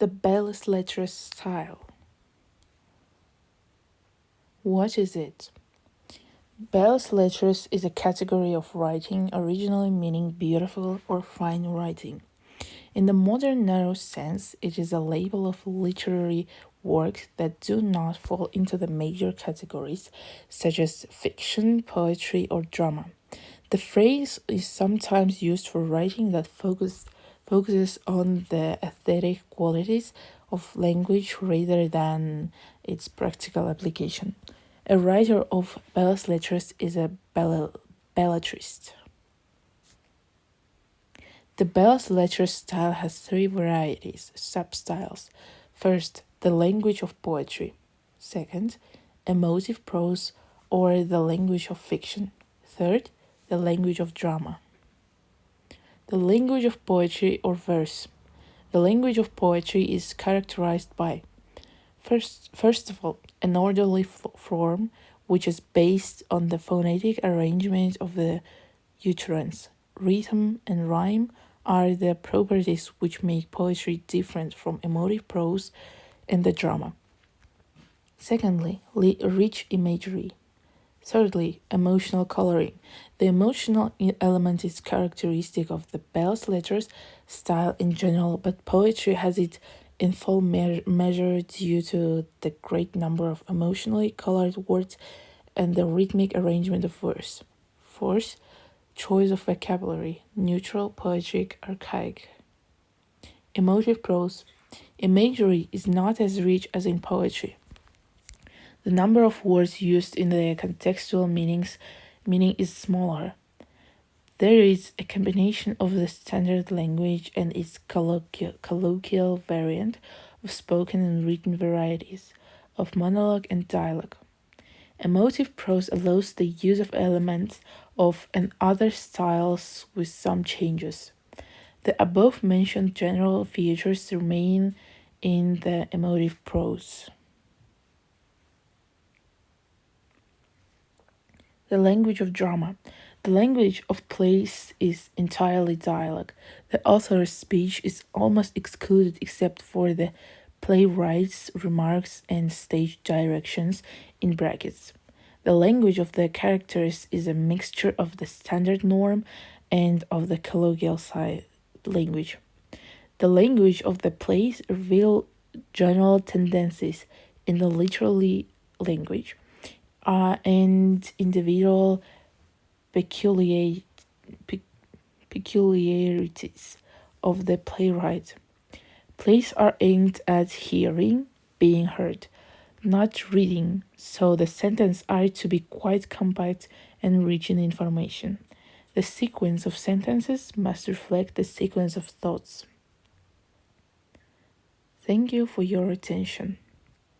The belles lettres style. What is it? Belles lettres is a category of writing originally meaning beautiful or fine writing. In the modern narrow sense, it is a label of literary works that do not fall into the major categories such as fiction, poetry, or drama. The phrase is sometimes used for writing that focuses on the aesthetic qualities of language rather than its practical application. A writer of belles lettres is a belletrist. The belles lettres style has three varieties, substyles. First, the language of poetry. Second, emotive prose or the language of fiction. Third, the language of drama. The language of poetry or verse. The language of poetry is characterized by first of all, an orderly form which is based on the phonetic arrangement of the utterance. Rhythm and rhyme are the properties which make poetry different from emotive prose and the drama. Secondly, rich imagery. Thirdly, emotional coloring. The emotional element is characteristic of the belles lettres style in general, but poetry has it in full measure due to the great number of emotionally colored words and the rhythmic arrangement of verse. Fourth, choice of vocabulary, neutral, poetic, archaic. Emotive prose. Imagery is not as rich as in poetry. The number of words used in the contextual meaning is smaller. There is a combination of the standard language and its colloquial variant of spoken and written varieties, of monologue and dialogue. Emotive prose allows the use of elements of and other styles with some changes. The above mentioned general features remain in the emotive prose. The language of drama. The language of plays is entirely dialogue. The author's speech is almost excluded except for the playwright's remarks and stage directions in brackets. The language of the characters is a mixture of the standard norm and of the colloquial language. The language of the plays reveal general tendencies in the literary language and individual peculiarities of the playwright. Plays are aimed at hearing, being heard, not reading, so the sentences are to be quite compact and rich in information. The sequence of sentences must reflect the sequence of thoughts. Thank you for your attention.